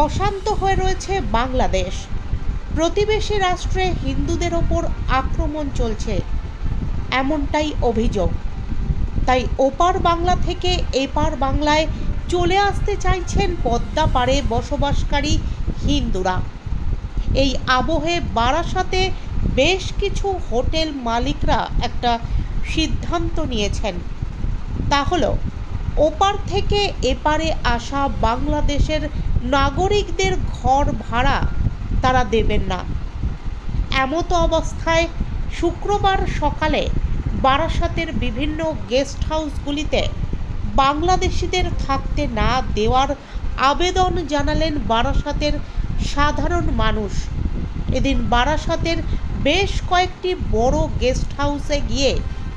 অশান্ত হয়ে রয়েছে বাংলাদেশ। প্রতিবেশী রাষ্ট্রে হিন্দুদের ওপর আক্রমণ চলছে, এমনটাই অভিযোগ। তাই ওপার বাংলা থেকে এপার বাংলায় চলে আসতে চাইছেন পদ্মা পাড়ে বসবাসকারী হিন্দুরা। এই আবহে বারাসাতে বেশ কিছু হোটেল মালিকরা একটা সিদ্ধান্ত নিয়েছেন। তা হলো ওপার থেকে এপারে আসা বাংলাদেশের নাগরিকদের ঘর ভাড়া তারা দেবেন না। এমতো অবস্থায় শুক্রবার সকালে বারাসাতের বিভিন্ন গেস্ট হাউসগুলিতে বাংলাদেশিদের থাকতে না দেওয়ার আবেদন জানালেন বারাসাতের সাধারণ মানুষ। এদিন বারাসাতের বেশ কয়েকটি বড় গেস্ট হাউসে গিয়ে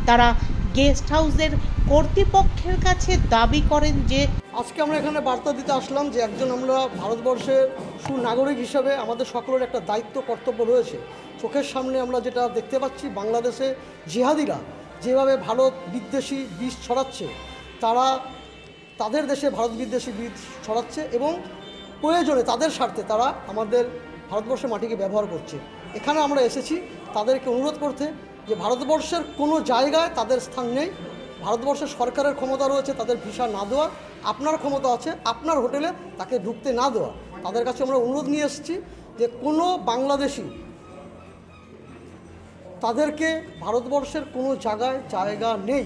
তারা গেস্ট হাউসের কর্তৃপক্ষের কাছে দাবি করেন যে আজকে আমরা এখানে বার্তা দিতে আসলাম যে একজন আমরা ভারতবর্ষের সুনাগরিক হিসাবে আমাদের সকলের একটা দায়িত্ব কর্তব্য রয়েছে। চোখের সামনে আমরা যেটা দেখতে পাচ্ছি, বাংলাদেশে জিহাদিরা যেভাবে ভারত বিদ্বেষী বীজ ছড়াচ্ছে, তারা তাদের দেশে ভারত বিদ্বেষী বীজ ছড়াচ্ছে এবং প্রয়োজনে তাদের স্বার্থে তারা আমাদের ভারতবর্ষের মাটিকে ব্যবহার করছে। এখানে আমরা এসেছি তাদেরকে অনুরোধ করতে যে ভারতবর্ষের কোনো জায়গায় তাদের স্থান নেই। ভারতবর্ষের সরকারের ক্ষমতা রয়েছে তাদের ভিসা না দেওয়ার, আপনার ক্ষমতা আছে আপনার হোটেলে তাকে ঢুকতে না দেওয়া। তাদের কাছে আমরা অনুরোধ নিয়ে এসেছি যে কোনো বাংলাদেশি তাদেরকে ভারতবর্ষের কোনো জায়গা নেই,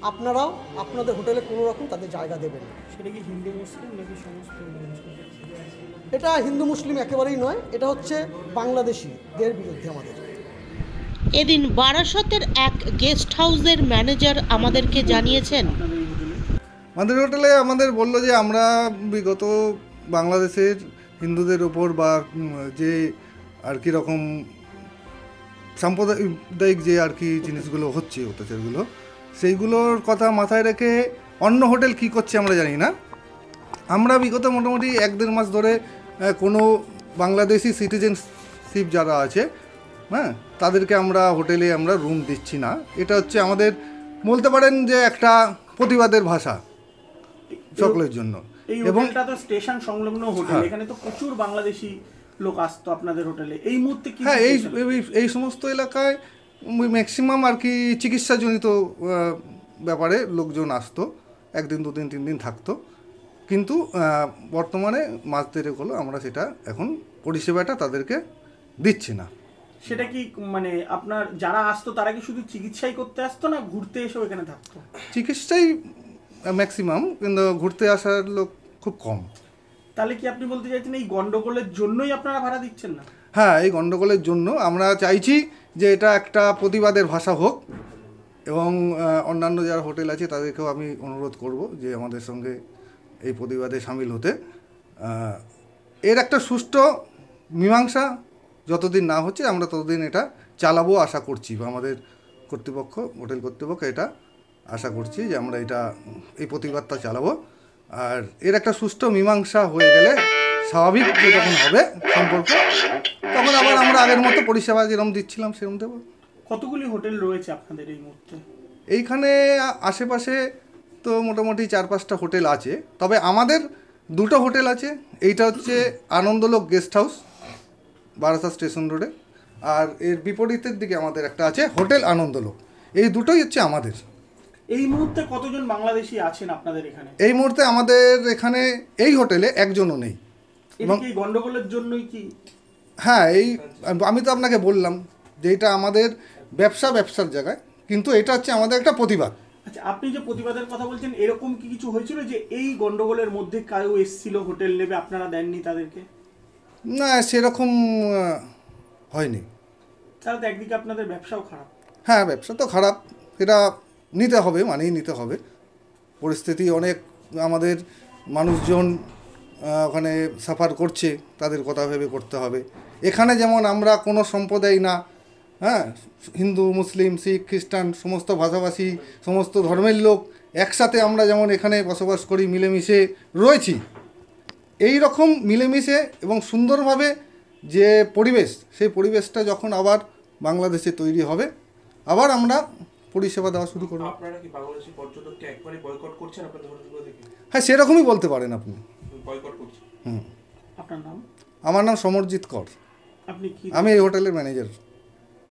আপনারাও আপনাদের হোটেলে কোনো রকম তাদের জায়গা দেবেন। সেটা কি হিন্দু মুসলিম নাকি সমস্ত? এটা হিন্দু মুসলিম একেবারেই নয়, এটা হচ্ছে বাংলাদেশিদের বিরুদ্ধে আমাদের। এদিন বারাসতের এক গেস্ট হাউসের ম্যানেজার আমাদেরকে জানিয়েছেন, আমাদের হোটেলে আমাদের বললো যে আমরা বিগত বাংলাদেশের হিন্দুদের ওপর বা যে আর কি রকম সাম্প্রদায়িক যে আর কি জিনিসগুলো হচ্ছে, অত্যাচারগুলো, সেইগুলোর কথা মাথায় রেখে অন্য হোটেল কি করছে আমরা জানি না। আমরা বিগত মোটামুটি 1-1.5 মাস ধরে কোনো বাংলাদেশি সিটিজেনশিপ যারা আছে, হ্যাঁ, তাদেরকে আমরা হোটেলে আমরা রুম দিচ্ছি না। এটা হচ্ছে আমাদের বলতে পারেন যে একটা প্রতিবাদের ভাষা সকলের জন্য। এই হোটেলটা তো স্টেশন সংলগ্ন হোটেল, এখানে তো প্রচুর বাংলাদেশি লোক আসতো আপনাদের হোটেলে। এই মুহূর্তে কি? হ্যাঁ, এই সমস্ত এলাকায় ম্যাক্সিমাম আর কি চিকিৎসাজনিত ব্যাপারে লোকজন আসতো, 1 দিন 2 দিন 3 দিন থাকতো। কিন্তু বর্তমানে মাস দেড়েক হলো আমরা সেটা এখন পরিষেবাটা তাদেরকে দিচ্ছি না। সেটা কি মানে আপনার যারা আসতো তারা কি শুধু চিকিৎসাই করতে আসতো না ঘুরতে এসেও এখানে থাকতো? চিকিৎসাই ম্যাক্সিমাম, কিন্তু ঘুরতে আসার লোক খুব কম। তাহলে কি আপনি বলতে চাইছেন এই গন্ডগোলের জন্যই আপনারা ভাড়া দিচ্ছেন না? হ্যাঁ, এই গন্ডগোলের জন্য আমরা চাইছি যে এটা একটা প্রতিবাদের ভাষা হোক এবং অন্যান্য যারা হোটেল আছে তাদেরকেও আমি অনুরোধ করব যে আমাদের সঙ্গে এই প্রতিবাদে সামিল হতে। এর একটা সুষ্ঠু মীমাংসা যতদিন না হচ্ছে আমরা ততদিন এটা চালাবো আশা করছি, বা আমাদের কর্তৃপক্ষ, হোটেল কর্তৃপক্ষ এটা আশা করছি যে আমরা এই প্রতিবাদটা চালাবো। আর এর একটা সুষ্ঠু মীমাংসা হয়ে গেলে স্বাভাবিক যখন হবে সম্পর্ক, তখন আবার আমরা আগের মতো পরিষেবা যেরকম দিচ্ছিলাম সেরকম দেবো। কতগুলি হোটেল রয়েছে আপনাদের এই মুহূর্তে? এইখানে আশেপাশে তো মোটামুটি 4-5টা হোটেল আছে, তবে আমাদের 2টো হোটেল আছে। এইটা হচ্ছে Anandalok guest house Barasat station রোডে, আর এর বিপরীতের দিকে আমাদের একটা আছে হোটেল আনন্দলোক। এই দুটোই হচ্ছে আমাদের। এই মুহূর্তে কতজন বাংলাদেশি আছেন আপনাদের এখানে? এই মুহূর্তে আমাদের এখানে এই হোটেলে একজনও নেই। এবং এই গন্ডগোলের জন্যই কি? হ্যাঁ, আমি তো আপনাকে বললাম যে এটা আমাদের ব্যবসার জায়গায়, কিন্তু এটা হচ্ছে আমাদের একটা প্রতিবাদ। আচ্ছা, আপনি যে প্রতিবাদের কথা বলছেন, এরকম কি কিছু হয়েছিল যে এই গন্ডগোলের মধ্যে কেউ এসেছিল হোটেল নেবে, আপনারা দেননি তাদেরকে? না, সেরকম হয়নি। তাহলে তো একদিকে আপনাদের ব্যবসাও খারাপ। হ্যাঁ, ব্যবসা তো খারাপ, এটা নিতে হবে, মানেই নিতে হবে। পরিস্থিতি অনেক আমাদের মানুষজন ওখানে সাফার করছে, তাদের কথা ভেবে করতে হবে। এখানে যেমন আমরা কোনো সম্প্রদায় না, হ্যাঁ, হিন্দু মুসলিম শিখ খ্রিস্টান সমস্ত ভাষাভাষী সমস্ত ধর্মের লোক একসাথে আমরা যেমন এখানে বসবাস করি, মিলেমিশে রয়েছি। এই রকম মিলেমিশে এবং সুন্দরভাবে যে পরিবেশ, সেই পরিবেশটা যখন আবার বাংলাদেশে তৈরি হবে, আবার আমরা পরিষেবা দেওয়া শুরু করব। আপনারা কি বাংলাদেশি পর্যটককে একবারে বয়কট করছেন আপনাদের হোটেলগুলো থেকে? হ্যাঁ, সেরকমই বলতে পারেন আপনি। বয়কট করছেন? আপনার নাম? আমার নাম সমরজিৎ কর, আপনি কি আমি এই হোটেলের ম্যানেজার।